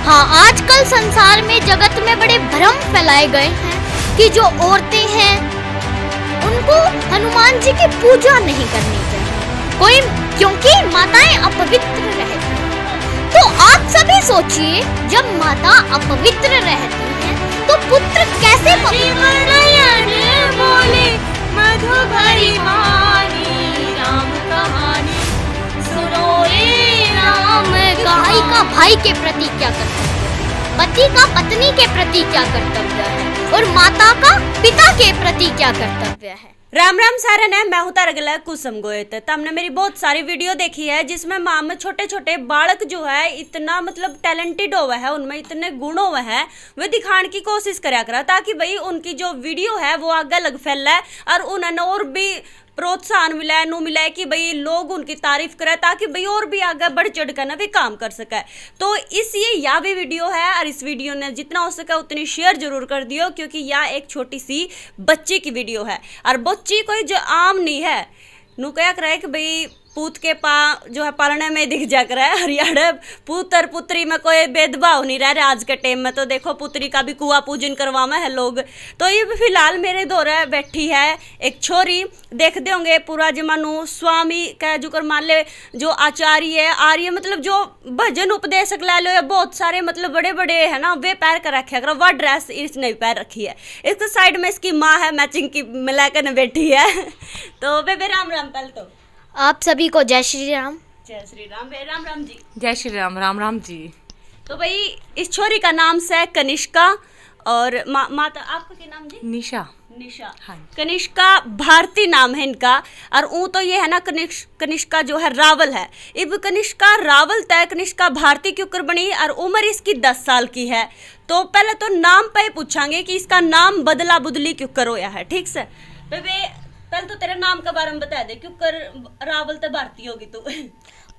हाँ, आजकल संसार में जगत में बड़े भ्रम फैलाए गए हैं कि जो औरतें हैं उनको हनुमान जी की पूजा नहीं करनी चाहिए क्योंकि माताएं अपवित्र रहती हैं। तो आप सभी सोचिए, जब माता अपवित्र रहती हैं तो पुत्र कैसे बोले मधु भरी वाणी राम कहानी सुनो रे राम। भाई का भाई के प्रति क्या कर्तव्य है, पति का पत्नी के प्रति क्या कर्तव्य है और माता का पिता के प्रति क्या कर्तव्य है। राम राम सारे ने मैं हूं तारगला कुसुम गोयत। तो हमने मेरी बहुत सारी वीडियो देखी है जिसमें माँ में छोटे छोटे बालक जो है इतना मतलब टैलेंटेड हुआ है, उनमें इतने गुण हुए हैं, वे दिखाने की कोशिश करा करा ताकि भाई उनकी जो वीडियो है वो आगे अलग फैले और उन्हें और भी प्रोत्साहन मिला नु मिला है कि भाई लोग उनकी तारीफ करें ताकि भाई और भी आगे बढ़ चढ़ कर ना भी काम कर सके। तो इसलिए यह भी वीडियो है और इस वीडियो ने जितना हो सके उतनी शेयर जरूर कर दियो क्योंकि यह एक छोटी सी बच्ची की वीडियो है और बच्ची कोई जो आम नहीं है। नु क्या करे कि भाई पूत के जो है पालने में दिख जा कर है हरियाणा पुत्र पुत्री में कोई भेदभाव नहीं रह रहा आज के टाइम में। तो देखो पुत्री का भी कुआ पूजन करवावे है लोग। तो ये फिलहाल मेरे दौरे बैठी है एक छोरी, देखते होंगे पूरा जमानू स्वामी का जो कर मान ले जो आचार्य आर्य मतलब जो भजन उपदेशक ले लो या बहुत सारे मतलब बड़े बड़े है ना वे पैर कर रखे है, वह ड्रेस इसने पैर रखी है। इसके साइड में इसकी माँ है मैचिंग की मिलाकर बैठी है। तो बेबे राम राम। पहले तो आप सभी को जय श्री राम। जय श्री राम। राम राम जी। जय श्री राम। राम राम जी। तो भाई इस छोरी का नाम से कनिष्का और माता आपका क्या नाम जी? निशा। निशा। हाँ। कनिष्का भारती नाम है इनका और वो तो ये है ना कनिष्का जो है रावल है। इब कनिष्का रावल तय कनिष्का भारती क्यों कर बनी और उम्र इसकी 10 साल की है। तो पहले तो नाम पे पूछांगे कि इसका नाम बदला बुदली क्यों कर होया है। ठीक से बेबे पहले तो तेरे नाम के बारे में बता दे क्यों कर रावल तो भारती होगी तू।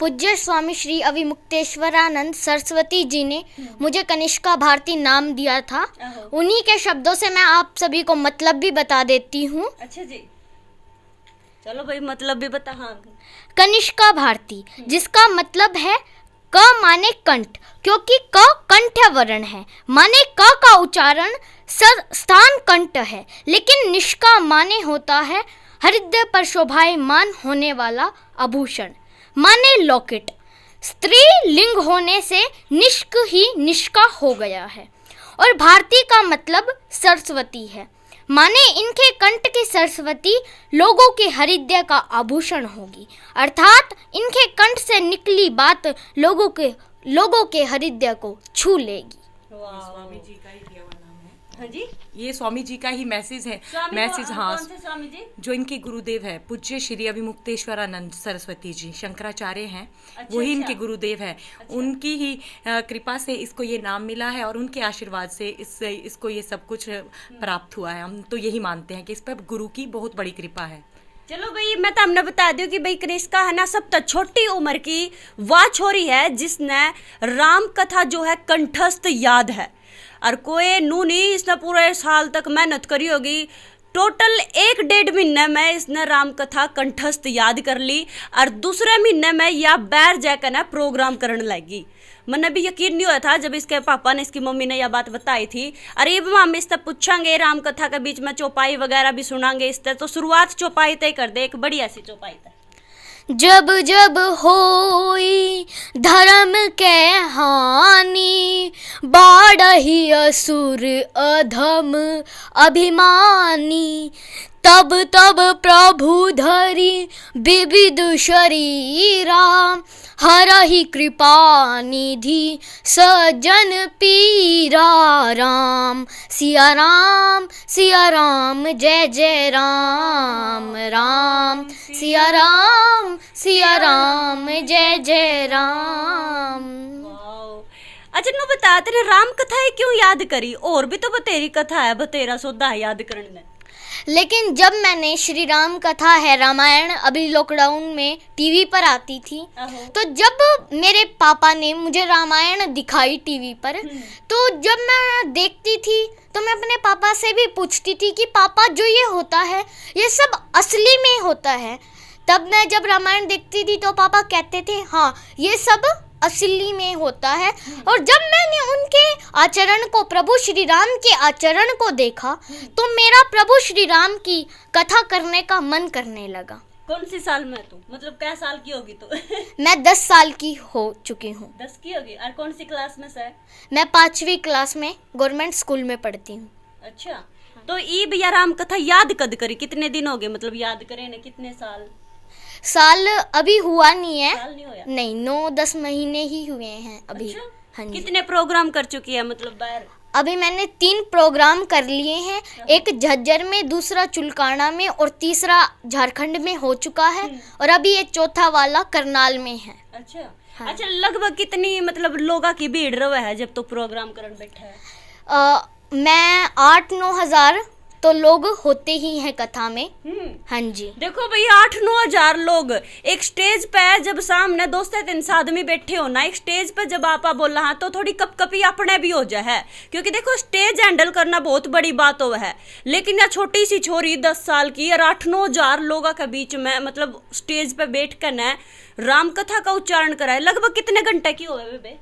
पूज्य स्वामी श्री अविमुक्तेश्वरानंद सरस्वती जी ने मुझे कनिष्का भारती नाम दिया था। उन्हीं के शब्दों से मैं आप सभी को मतलब भी बता देती हूँ। अच्छा जी, चलो भाई मतलब भी बता। हाँ, कनिष्का भारती जिसका मतलब है क माने कंठ, क्योंकि क कंठ वर्ण है, माने क का उच्चारण स्थान कंठ है, लेकिन निष्का माने होता है हृदय पर शोभायमान होने वाला आभूषण, माने लॉकेट। स्त्री लिंग होने से निष्क ही निष्का हो गया है और भारती का मतलब सरस्वती है, माने इनके कंठ की सरस्वती लोगों के हृदय का आभूषण होगी, अर्थात इनके कंठ से निकली बात लोगों के हृदय को छू लेगी। स्वामी जी का ही दिया हुआ नाम है। हाँ जी, ये स्वामी जी का ही मैसेज है। मैसेज हाँ, कौन से स्वामी जी? जो इनके गुरुदेव है पूज्य श्री अविमुक्तेश्वरानंद सरस्वती जी शंकराचार्य हैं। अच्छा, वही अच्छा। इनके गुरुदेव है। अच्छा। उनकी ही कृपा से इसको ये नाम मिला है और उनके आशीर्वाद से इसको ये सब कुछ प्राप्त हुआ है। हम तो यही मानते हैं कि इस पर गुरु की बहुत बड़ी कृपा है। चलो भाई मैं तो हमने बता दूं कि भाई कनिष्का है ना सब तो छोटी उम्र की वह छोरी है जिसने राम कथा जो है कंठस्थ याद है और कोई नू नहीं, इसने पूरे साल तक मेहनत करी होगी। टोटल 1-1.5 महीने में इसने राम कथा कंठस्थ याद कर ली और दूसरे महीने में यह बैर जाकर ना प्रोग्राम करने लगी। मैंने भी यकीन नहीं हुआ था जब इसके पापा ने इसकी मम्मी ने यह बात बताई थी। अरे हम इससे पूछांगे राम कथा के बीच में चौपाई वगैरह भी सुनांगे इससे। तो शुरुआत चौपाई तय कर दे, एक बढ़िया सी चौपाई तय। जब जब होई धर्म के हानि बाढ़ही असुर अधम अभिमानी, तब तब प्रभु धरी विविध शरीरा हरहि कृपा निधि सजन पीरा। राम सिया राम जय जय राम, राम सिया राम जय जय राम। अच्छा नु बता तेरे राम कथा है क्यों याद करी? और भी तो बतेरी कथा है, बतेरा सौदा है याद करने में। लेकिन जब मैंने श्री राम कथा है रामायण अभी लॉकडाउन में टीवी पर आती थी, तो जब मेरे पापा ने मुझे रामायण दिखाई टीवी पर, तो जब मैं देखती थी तो मैं अपने पापा से भी पूछती थी कि पापा जो ये होता है ये सब असली में होता है। तब मैं जब रामायण देखती थी तो पापा कहते थे हाँ ये सब असली में होता है। और जब मैंने उनके आचरण को, प्रभु श्री राम के आचरण को देखा, तो मेरा प्रभु श्री राम की कथा करने का मन करने लगा। कौन सी साल में तू, मतलब क्या साल की होगी तू? मैं 10 साल की हो चुकी हूँ। 10 की होगी। और कौन सी क्लास में से है? मैं 5वीं क्लास में गवर्नमेंट स्कूल में पढ़ती हूँ। अच्छा, तो ई भैया राम कथा याद कद करी? कितने दिन हो गए, मतलब याद करे ने? कितने साल? साल अभी हुआ नहीं है। साल नहीं होया? नहीं, 9-10 महीने ही हुए हैं अभी। अच्छा? हाँ जी। कितने प्रोग्राम कर चुकी है मतलब बाहर? अभी मैंने 3 प्रोग्राम कर लिए हैं। एक झज्जर में, दूसरा चुलकाना में और तीसरा झारखंड में हो चुका है। और अभी ये चौथा वाला करनाल में है। अच्छा। हाँ। अच्छा, लगभग कितनी मतलब लोगों की भीड़ रहा है जब तो प्रोग्राम करने बैठा है? मैं 8-9 हज़ार तो लोग होते ही हैं कथा में। हाँ जी। देखो भाई, 8-9 हजार लोग एक स्टेज पे, जब सामने 2 से 3 आदमी बैठे हो ना एक स्टेज पे, जब आपा बोल रहा तो थोड़ी कपकपी अपने भी हो जाए, क्योंकि देखो स्टेज हैंडल करना बहुत बड़ी बात हो है। लेकिन यह छोटी सी छोरी 10 साल की और 8-9 हजार लोगों के बीच में मतलब स्टेज पे बैठ कर न राम कथा का उच्चारण कराए, लगभग कितने घंटे की हो बे?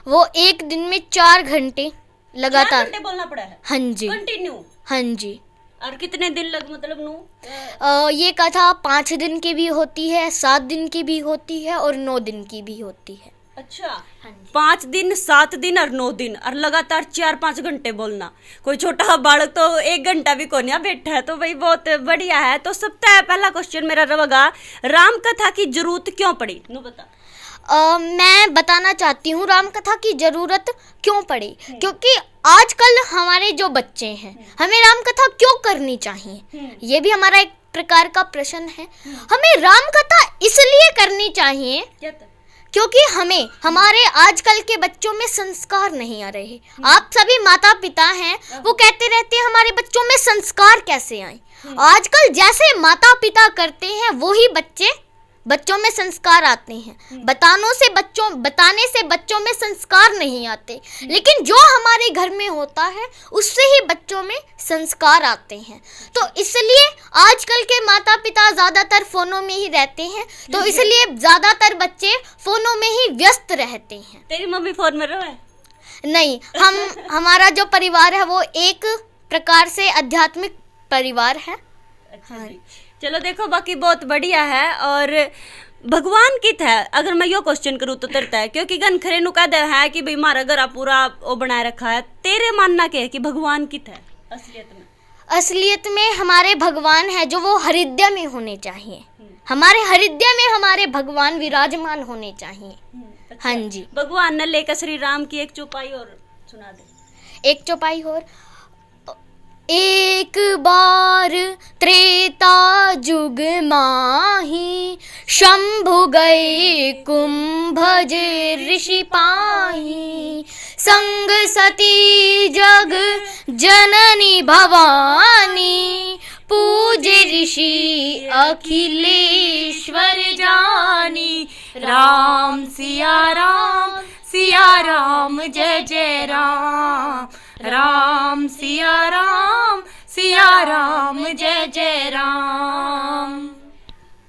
वो एक दिन में 4 घंटे लगातार 4 घंटे बोलना पड़ा है? हाँ जी। कंटिन्यू? हाँ जी। और कितने दिन लग मतलब नू? ये कथा 5 दिन की भी होती है, 7 दिन की भी होती है और 9 दिन की भी होती है। अच्छा, 5 दिन, 7 दिन और 9 दिन और लगातार 4-5 घंटे बोलना। कोई छोटा बालक तो 1 घंटा भी कोनिया बैठा है, तो भाई बहुत बढ़िया है। तो सबसे पहला क्वेश्चन मेरा रहेगा, राम कथा की जरूरत क्यों पड़ी? नू बता। मैं बताना चाहती हूँ राम कथा की जरूरत क्यों पड़ी। क्योंकि आजकल हमारे जो बच्चे हैं, हमें राम कथा क्यों करनी चाहिए, ये भी हमारा एक प्रकार का प्रश्न है। हमें राम कथा इसलिए करनी चाहिए क्योंकि हमें, हमारे आजकल के बच्चों में संस्कार नहीं आ रहे। आप सभी माता पिता हैं, वो कहते रहते हैं हमारे बच्चों में संस्कार कैसे आए। आजकल जैसे माता पिता करते हैं वही बच्चों में संस्कार आते हैं। बताने से बच्चों में संस्कार नहीं आते, लेकिन जो हमारे घर में होता है उससे ही बच्चों में संस्कार आते हैं। तो इसलिए आजकल के माता पिता ज़्यादातर फ़ोनों में ही रहते हैं, तो इसलिए ज़्यादातर बच्चे फ़ोनों में ही व्यस्त रहते हैं। तेरी मम्मी फोन में रहे? नहीं, हमारा जो परिवार है वो एक प्रकार से आध्यात्मिक परिवार है। अच्छा जी। चलो देखो, बाकी बहुत बढ़िया है। और भगवान कित है, अगर मैं यो क्वेश्चन करूँ तो तरता है, क्योंकि गन खरे नु कह दे है कि भाई हमारा घर पूरा वो बनाए रखा है। तेरे मानना क्या है कि भगवान कित है असलियत में? असलियत में हमारे भगवान है जो वो हृदय में होने चाहिए। हमारे हृदय में हमारे भगवान विराजमान होने चाहिए। अच्छा। हाँ जी। भगवान ने लेकर श्री राम की एक चौपाई और सुना दे। एक चौपाई और, एक बार त्रेता जुग माही, शंभु गए कुंभज ऋषि पाही, संग सती जग जननी भवानी, पूजे ऋषि अखिलेश्वर जानी। राम सिया राम जय जय राम, राम सिया राम जय जय राम।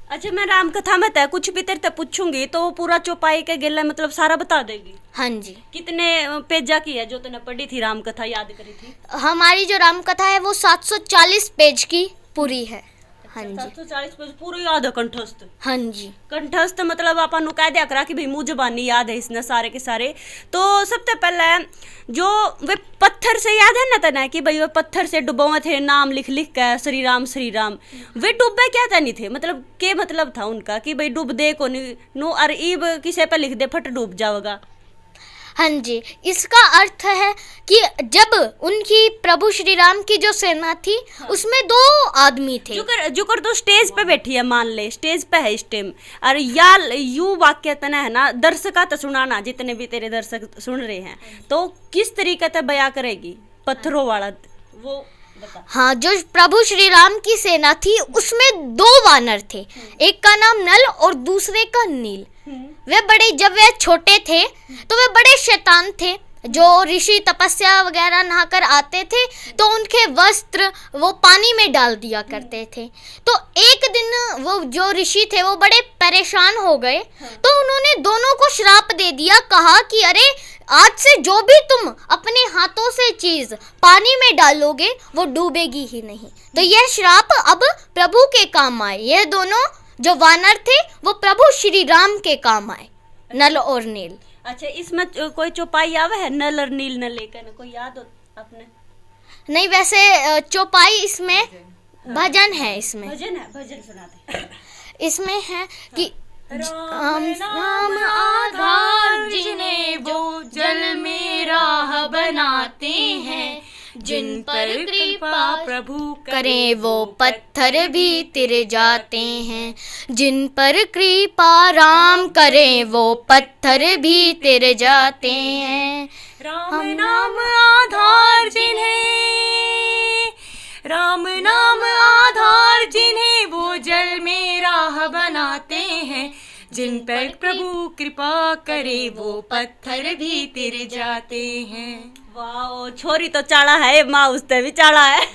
अच्छा, मैं राम कथा में तय कुछ भी तेरे से पूछूंगी तो वो पूरा चौपाई के गिला मतलब सारा बता देगी? हाँ जी। कितने पेजा की है जो तूने पढ़ी थी राम कथा, याद करी थी? हमारी जो राम कथा है वो 740 पेज की पूरी है। हाँ जी। 740 पेज पूरी याद है कंठस्थ? हाँ जी। कंठस्थ मतलब अपन कह दिया करा कि भाई मुँह जबानी याद है इसने सारे के सारे। तो सबसे पहले जो वे पत्थर से याद है ना तना कि भाई वे पत्थर से डुबोए थे, नाम लिख लिख कर श्री राम, वे डूबे क्या था नहीं थे, मतलब के मतलब था उनका कि भाई डूब दे को नहीं नो और ईब किसे पे लिख दे फट डूब जाओगा। हाँ जी, इसका अर्थ है कि जब उनकी प्रभु श्री राम की जो सेना थी, हाँ, उसमें 2 आदमी थे। जुकर तो स्टेज पे बैठी है, मान ले स्टेज पे है इस टाइम, और यू वाक्य तना है ना दर्शका तो सुनाना, जितने भी तेरे दर्शक सुन रहे हैं, तो किस तरीके से बयां करेगी पत्थरों वाला वो बता। हाँ, जो प्रभु श्री राम की सेना थी उसमें 2 वानर थे, एक का नाम नल और दूसरे का नील। वे छोटे थे तो वे बड़े शैतान थे जो ऋषि तपस्या वगैरह नहाकर आते थे तो उनके वस्त्र वो पानी में डाल दिया करते थे। तो एक दिन वो जो ऋषि थे वो बड़े परेशान हो गए, तो उन्होंने दोनों को श्राप दे दिया, कहा कि अरे आज से जो भी तुम अपने हाथों से चीज पानी में डालोगे वो डूबेगी ही नहीं। तो यह श्राप अब प्रभु के काम आए। यह दोनों जो वानर थे वो प्रभु श्री राम के काम आए, नल और नील। अच्छा, इसमें कोई चौपाई आवे है नल और नील न लेकर, कोई याद हो अपने? नहीं, वैसे चौपाई इसमें भजन है, इसमें भजन है, भजन सुनाते। इसमें है कि राम नाम आधार जिन्हें वो जल में राह बनाते हैं, जिन पर कृपा प्रभु करें वो पत्थर भी तिर जाते हैं। जिन पर कृपा राम करें वो पत्थर भी तिर जाते हैं। राम नाम आधार जिन्हें, राम नाम आधार जिन्हें वो जल में राह बनाते हैं, जिन पर प्रभु कृपा करे वो पत्थर भी तिर जाते हैं। वाह, छोरी तो चाड़ा है, माँ उससे भी चाड़ा है।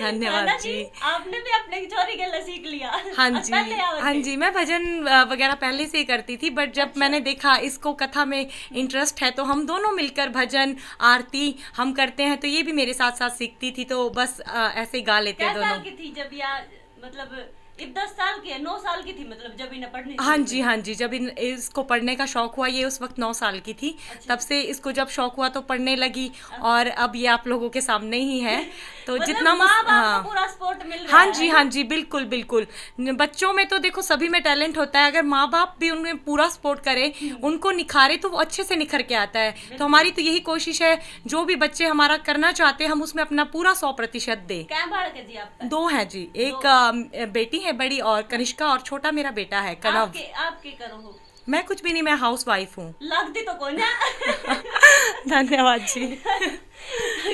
धन्यवाद जी। आपने भी अपने छोरी के लिए सीख लिया। हाँ जी, हाँ जी, मैं भजन वगैरह पहले से ही करती थी, बट जब मैंने देखा इसको कथा में इंटरेस्ट है तो हम दोनों मिलकर भजन आरती हम करते हैं, तो ये भी मेरे साथ साथ सीखती थी, तो बस ऐसे ही गा लेते हैं दोनों। क्या साल की थी जब मतलब 10 साल की है, 9 साल की थी मतलब जब इन्हें पढ़ने? हाँ जी, हाँ जी, जब इसको पढ़ने का शौक हुआ, ये उस वक्त 9 साल की थी। तब से इसको जब शौक हुआ तो पढ़ने लगी, और अब ये आप लोगों के सामने ही है। तो मतलब जितना हाँ, पूरा सपोर्ट मिल रहा हाँ है। जी, हाँ जी, बिल्कुल बिल्कुल। बच्चों में तो देखो सभी में टैलेंट होता है, अगर माँ बाप भी उनमें पूरा सपोर्ट करे, उनको निखारे, तो वो अच्छे से निखर के आता है। तो हमारी तो यही कोशिश है, जो भी बच्चे हमारा करना चाहते हैं हम उसमें अपना पूरा 100% दें। क्या बालक है जी आपका? 2 हैं जी, एक बेटी है बड़ी और कनिष्का, और छोटा मेरा बेटा है कनव। आपके करो हो? मैं कुछ भी नहीं, मैं हाउस वाइफ हूँ। लगती तो कौन है? धन्यवाद जी।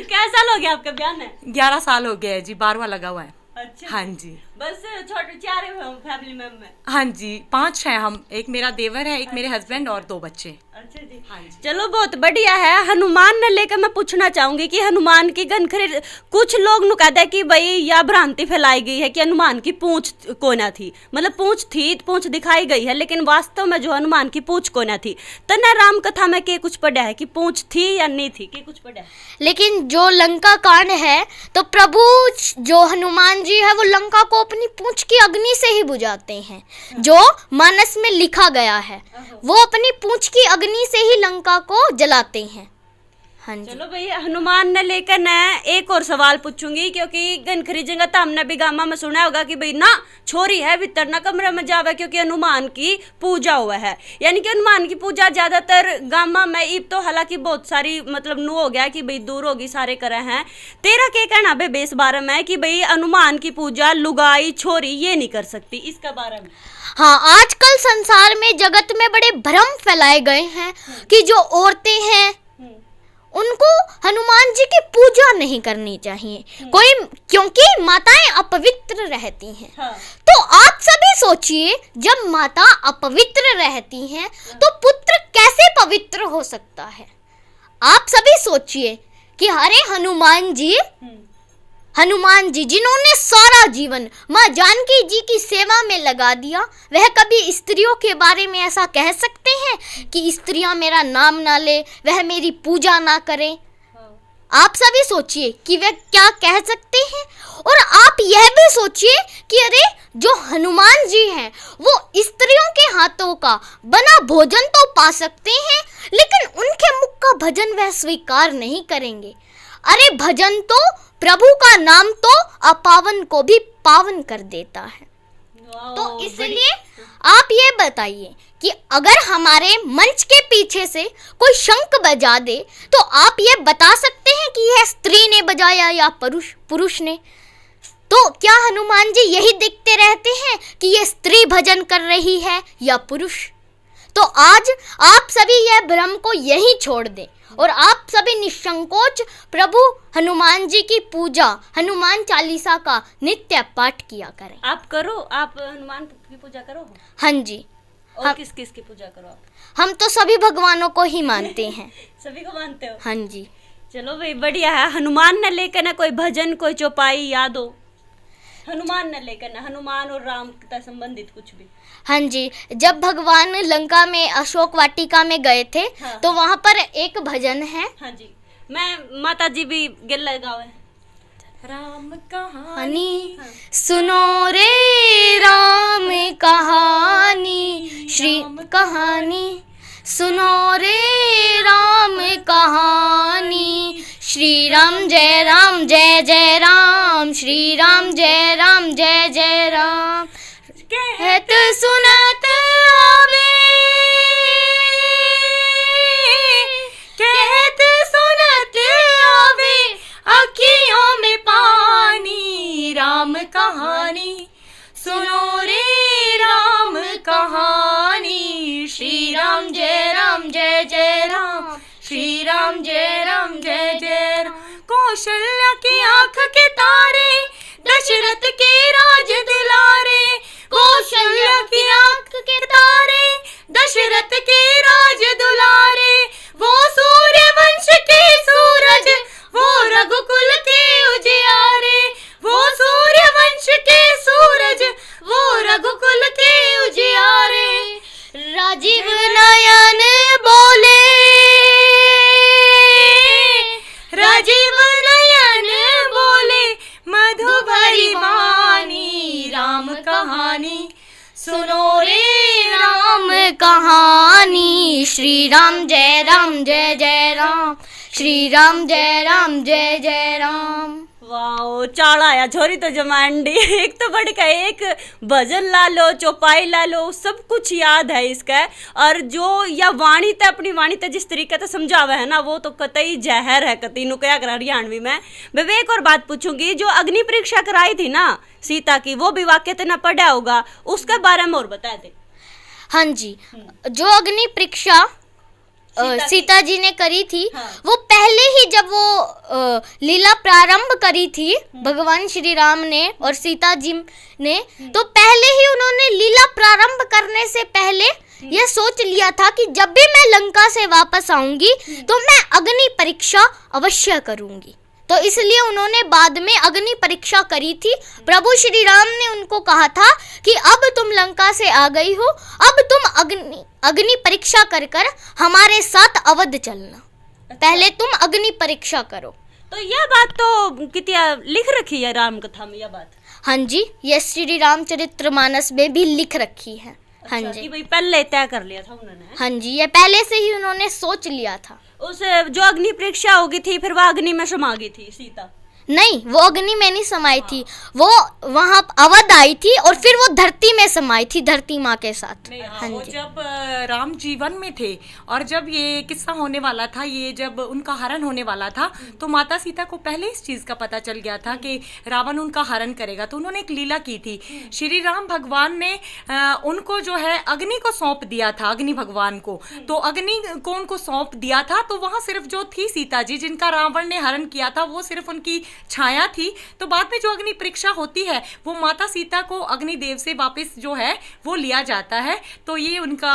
क्या साल हो गया आपका ब्याह में? 11 साल हो गया है जी, 12वां लगा हुआ है। अच्छा, हाँ जी, बस छोटे 4 फैमिली में? हाँ जी, 5 हैं हम, एक मेरा देवर है, एक मेरे हस्बैंड और 2 बच्चे। अच्छा जी, हाँ जी। चलो बहुत बढ़िया है। हनुमान ने लेकर मैं पूछना चाहूंगी कि हनुमान की गनखरी, कुछ लोग नु कहते हैं कि भाई यह भ्रांति फैलाई गई है कि हनुमान की पूंछ कोना थी, मतलब पूंछ थी, पूंछ दिखाई गई है, लेकिन वास्तव में जो हनुमान की पूंछ कोना थी। तो ना राम कथा में के कुछ पढ़ा है कि पूंछ थी या नहीं थी, के कुछ पढ़ा है? लेकिन जो लंका कांड है तो प्रभु जो हनुमान जी है वो लंका को अपनी पूंछ की अग्नि से ही बुझाते हैं। जो मानस में लिखा गया है वो अपनी पूंछ की अग्नि से ही लंका को जलाते हैं। हाँ जी। चलो भाई, हनुमान ने लेकर मैं एक और सवाल पूछूंगी, क्योंकि गनखरी जगह तो हमने भी गामा में सुना होगा कि भाई ना छोरी है भीतर ना कमरे में जावे, क्योंकि हनुमान की पूजा हुआ है। यानी कि हनुमान की पूजा ज्यादातर गामा में, ईब तो हालांकि बहुत सारी मतलब नु हो गया कि भाई दूर होगी सारे करे हैं। तेरा क्या कहना भाई बेस बारे में कि भाई हनुमान की पूजा लुगाई छोरी ये नहीं कर सकती, इसका बारे में? हाँ, आजकल संसार में जगत में बड़े भ्रम फैलाए गए हैं कि जो औरतें हैं उनको हनुमान जी की पूजा नहीं करनी चाहिए, कोई, क्योंकि माताएं अपवित्र रहती हैं। हाँ। तो आप सभी सोचिए, जब माता अपवित्र रहती हैं तो पुत्र कैसे पवित्र हो सकता है? आप सभी सोचिए कि अरे हनुमान जी जिन्होंने सारा जीवन माँ जानकी जी की सेवा में लगा दिया, वह कभी स्त्रियों के बारे में ऐसा कह सकते हैं कि स्त्रियां मेरा नाम ना ले, वह मेरी पूजा ना करें? आप सभी सोचिए कि वे क्या कह सकते हैं। और आप यह भी सोचिए कि अरे जो हनुमान जी हैं वो स्त्रियों के हाथों का बना भोजन तो पा सकते हैं, लेकिन उनके मुख का भजन वह स्वीकार नहीं करेंगे। अरे भजन तो, प्रभु का नाम तो अपावन को भी पावन कर देता है। तो इसलिए आप ये बताइए कि अगर हमारे मंच के पीछे से कोई शंख बजा दे तो आप ये बता सकते हैं कि यह स्त्री ने बजाया या पुरुष ने? तो क्या हनुमान जी यही देखते रहते हैं कि ये स्त्री भजन कर रही है या पुरुष? तो आज आप सभी यह भ्रम को यहीं छोड़ दें और आप सभी निसंकोच प्रभु हनुमान जी की पूजा, हनुमान चालीसा का नित्य पाठ किया करें। आप करो, आप हनुमान की पूजा करो? हाँ जी। और किस किस की पूजा करो आप? हम तो सभी भगवानों को ही मानते हैं। सभी को मानते हो? हाँ जी। चलो भाई बढ़िया है। हनुमान न लेकर ना कोई भजन कोई चौपाई याद हो? हनुमान न लेकर ना, हनुमान और राम से संबंधित कुछ भी। हाँ जी, जब भगवान लंका में अशोक वाटिका में गए थे, हाँ। तो वहाँ पर एक भजन है। हाँ जी, मैं माता जी भी गिल लगाओ है। राम कहानी हनी सुनो रे राम कहानी, श्री कहानी सुनो रे राम कहानी, श्री राम जय जय राम, श्री राम जय जय राम, कहत सुनत आवे, कहत सुनत आवे अखियों में पानी, राम कहानी सुनो रे राम कहानी, श्री राम जय जय राम, श्री राम जय जय राम, कौशल्या की आंख के तारे, दशरथ के राज दुलारे, कौशल्या की आंख के तारे, दशरथ के राज दुलारे, वो सूर्य वंश के सूरज, वो रघुकुल के उजियारे, वो सूर्य वंश के सूरज, वो रघुकुल के उजियारे, राजीव नयन बोले, राजीव नयन बोले, मधु भरी वाणी, राम कहानी सुनो रे राम कहानी, श्री राम जय जय राम, श्री राम जय जय राम। वाओ, चाल आया छोरी तो जमांडी। एक तो बढ़ का एक भजन ला लो, चौपाई ला लो, सब कुछ याद है इसका। और जो या वाणी ते अपनी वाणी ते जिस तरीके से समझावा है ना, वो तो कतई जहर है, कतई नु क्या करा हरियाणवी में। मैं एक और बात पूछूंगी, जो अग्नि परीक्षा कराई थी ना सीता की, वो भी वाक्य ते ना पढ़ा होगा, उसके बारे में और बता दे। हाँ जी, जो अग्नि परीक्षा सीता जी ने करी थी, हाँ। वो पहले ही जब वो लीला प्रारंभ करी थी भगवान श्री राम ने और सीता जी ने, तो पहले ही उन्होंने लीला प्रारंभ करने से पहले यह सोच लिया था कि जब भी मैं लंका से वापस आऊंगी तो मैं अग्नि परीक्षा अवश्य करूंगी। तो इसलिए उन्होंने बाद में अग्नि परीक्षा करी थी। प्रभु श्री राम ने उनको कहा था कि अब तुम लंका से आ गई हो, अब तुम अग्नि परीक्षा कर कर हमारे साथ अवध चलना। पहले तुम अग्नि परीक्षा करो। तो यह बात तो कितनी लिख रखी है राम कथा में, यह बात? हाँ जी, यह श्री रामचरितमानस में भी लिख रखी है। हाँ जी, कि भाई पहले तय कर लिया था उन्होंने। हाँ जी, ये पहले से ही उन्होंने सोच लिया था। उस जो अग्नि परीक्षा होगी थी, फिर वह अग्नि में समा गई थी सीता? नहीं, वो अग्नि में नहीं समाई थी, वो वहाँ अवध आई थी और फिर वो धरती में समाई थी, धरती माँ के साथ। हाँ, वो जब राम जीवन में थे और जब ये किस्सा होने वाला था, ये जब उनका हरण होने वाला था, तो माता सीता को पहले इस चीज का पता चल गया था कि रावण उनका हरण करेगा। तो उन्होंने एक लीला की थी। श्री राम भगवान ने उनको जो है अग्नि को सौंप दिया था, अग्नि भगवान को। तो अग्नि को उनको सौंप दिया था, तो वहां सिर्फ जो थी सीता जी, जिनका रावण ने हरण किया था, वो सिर्फ उनकी छाया थी। तो बाद में जो अग्नि परीक्षा होती है, वो माता सीता को अग्निदेव से वापस जो है वो लिया जाता है। तो ये उनका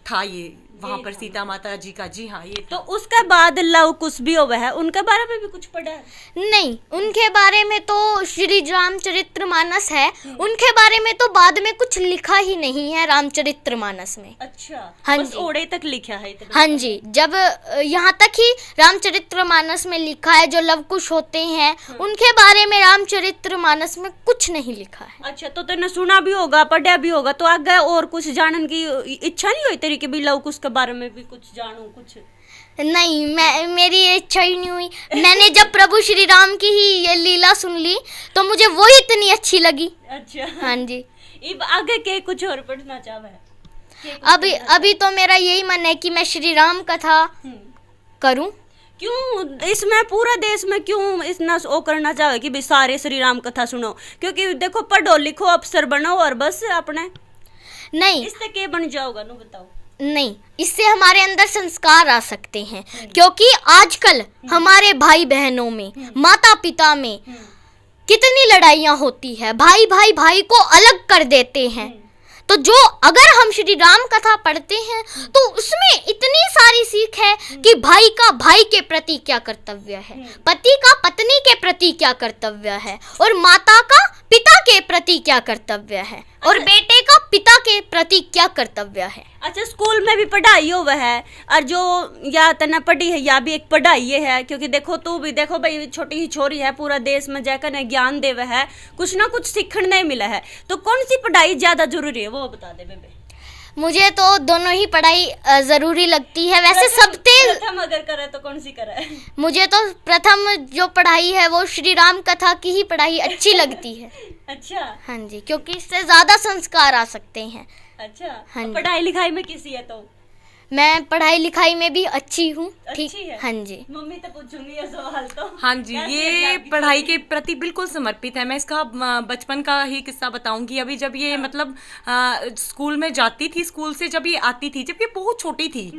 था, ये वहां पर सीता माता जी का। जी हाँ, ये तो उसके बाद लव कुछ भी हुआ है, उनके बारे में भी कुछ पढ़ा है? नहीं, उनके बारे में तो श्री रामचरितमानस है, उनके बारे में तो बाद में कुछ लिखा ही नहीं है रामचरितमानस में। अच्छा, हाँ बस जी, ओड़े तक लिखा है इतना? हाँ जी, जब यहाँ तक ही रामचरितमानस में लिखा है। जो लव कुश होते हैं उनके बारे में रामचरितमानस में कुछ नहीं लिखा है। अच्छा, तो तूने सुना भी होगा, पढ़ा भी होगा, तो आगे और कुछ जानने की इच्छा नहीं हुई तेरी कि भी लव कुश के बारे में भी कुछ जानूं कुछ? नहीं, मेरी इच्छा ही नहीं हुई। मैंने जब प्रभु श्री राम की ही ये लीला सुन ली तो मुझे वो ही इतनी अच्छी लगी। अच्छा, हाँ जी। अब आगे के कुछ और पढ़ना चाहे? अभी तो मेरा यही मन है कि मैं श्री राम कथा करूं। क्यों इसमें पूरा देश में क्यों इतना वो करना चाहे कि भाई सारे श्री राम कथा सुनो? क्योंकि देखो, पढ़ो लिखो अफसर बनो और बस अपने नहीं, इससे क्या बन जाओगा नो बताओ? नहीं, इससे हमारे अंदर संस्कार आ सकते हैं। क्योंकि आजकल हमारे भाई बहनों में, माता पिता में कितनी लड़ाइयाँ होती है, भाई भाई भाई को अलग कर देते हैं। तो जो अगर हम श्री राम कथा पढ़ते हैं तो उसमें इतनी सारी सीख है कि भाई का भाई के प्रति क्या कर्तव्य है, पति का पत्नी के प्रति क्या कर्तव्य है, और माता का पिता के प्रति क्या कर्तव्य है, और बेटे का पिता के प्रति क्या कर्तव्य है। अच्छा, स्कूल में भी पढ़ाई हो वह है, और जो या तना पढ़ी है या भी एक पढ़ाई है, क्योंकि देखो तू भी देखो भाई, छोटी ही छोरी है, पूरा देश में जाकर ने ज्ञान देवे है, कुछ ना कुछ सीखने नहीं मिला है, तो कौन सी पढ़ाई ज्यादा जरूरी है वो बता दे बेबे। मुझे तो दोनों ही पढ़ाई जरूरी लगती है, वैसे सबसे प्रथम अगर करे तो कौन सी करे? मुझे तो प्रथम जो पढ़ाई है वो श्री राम कथा की ही पढ़ाई अच्छी लगती है। अच्छा, हाँ जी, क्योंकि इससे ज्यादा संस्कार आ सकते हैं। अच्छा, हाँ, पढ़ाई लिखाई में किसी है तो? मैं पढ़ाई लिखाई में भी अच्छी हूँ। ठीक है? हाँ जी। मम्मी तो पूछूंगी ये सवाल तो। हाँ जी, ये पढ़ाई के प्रति बिल्कुल समर्पित है। मैं इसका बचपन का ही किस्सा बताऊंगी। अभी जब ये मतलब स्कूल में जाती थी, स्कूल से जब ये आती थी, जब ये बहुत छोटी थी,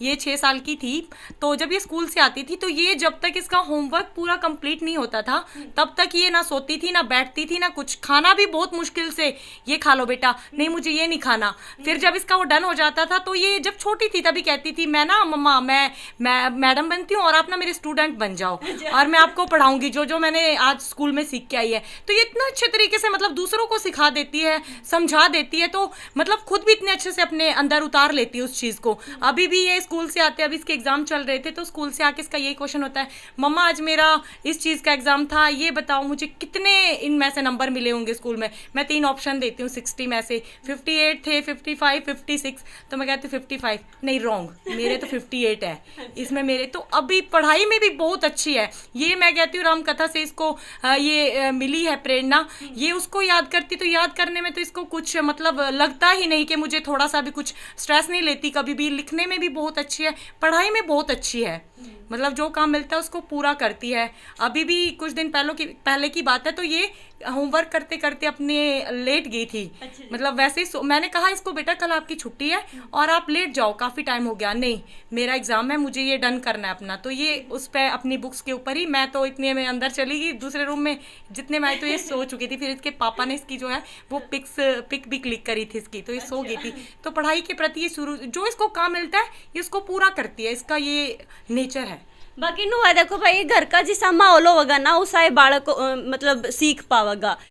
ये 6 साल की थी, तो जब ये स्कूल से आती थी तो ये जब तक इसका होमवर्क पूरा कंप्लीट नहीं होता था तब तक ये ना सोती थी, ना बैठती थी, ना कुछ। खाना भी बहुत मुश्किल से, ये खा लो बेटा, नहीं मुझे ये नहीं खाना। फिर जब इसका वो डन हो जाता था तो ये जब छोटी थी तभी कहती थी, मैं ना मम्मा मैं मैडम बनती हूँ और आप ना मेरे स्टूडेंट बन जाओ और मैं आपको पढ़ाऊंगी जो जो मैंने आज स्कूल में सीख के आई है। तो ये इतना अच्छे तरीके से मतलब दूसरों को सिखा देती है, समझा देती है, तो मतलब खुद भी इतने अच्छे से अपने अंदर उतार लेती है उस चीज़ को। अभी भी ये स्कूल से आते, अभी इसके एग्जाम चल रहे थे तो स्कूल से आके इसका यही क्वेश्चन होता है, मम्मा आज मेरा इस चीज़ का एग्जाम था, ये बताओ मुझे कितने इनमें से नंबर मिले होंगे स्कूल में। मैं 3 ऑप्शन देती हूँ, 60 में से 58 थे, 55, 56, तो मैं कहती हूँ 55 नहीं, रॉन्ग, मेरे तो 58 है इसमें मेरे। तो अभी पढ़ाई में भी बहुत अच्छी है ये। मैं कहती हूँ राम कथा से इसको ये मिली है प्रेरणा। ये उसको याद करती तो याद करने में तो इसको कुछ मतलब लगता ही नहीं कि मुझे थोड़ा सा भी कुछ स्ट्रेस नहीं लेती कभी भी। लिखने में भी बहुत अच्छी है, पढ़ाई में बहुत अच्छी है, मतलब जो काम मिलता है उसको पूरा करती है। अभी भी कुछ दिन पहले की बात है तो ये होमवर्क करते करते अपने लेट गई थी। मतलब वैसे ही मैंने कहा इसको, बेटा कल आपकी छुट्टी है और आप लेट जाओ, काफ़ी टाइम हो गया। नहीं, मेरा एग्जाम है, मुझे ये डन करना है अपना। तो ये उस पर अपनी बुक्स के ऊपर ही, मैं तो इतने में अंदर चली गई दूसरे रूम में, जितने में आई तो ये सो चुकी थी। फिर इसके पापा ने इसकी जो है वो पिक भी क्लिक करी थी इसकी, तो ये सो गई थी। तो पढ़ाई के प्रति ये शुरू जो इसको काम मिलता है ये इसको पूरा करती है, इसका ये नेचर है। बाकी नु है देखो भाई, घर का जिसा माहौल होगा ना उसा बालक मतलब सीख पावेगा।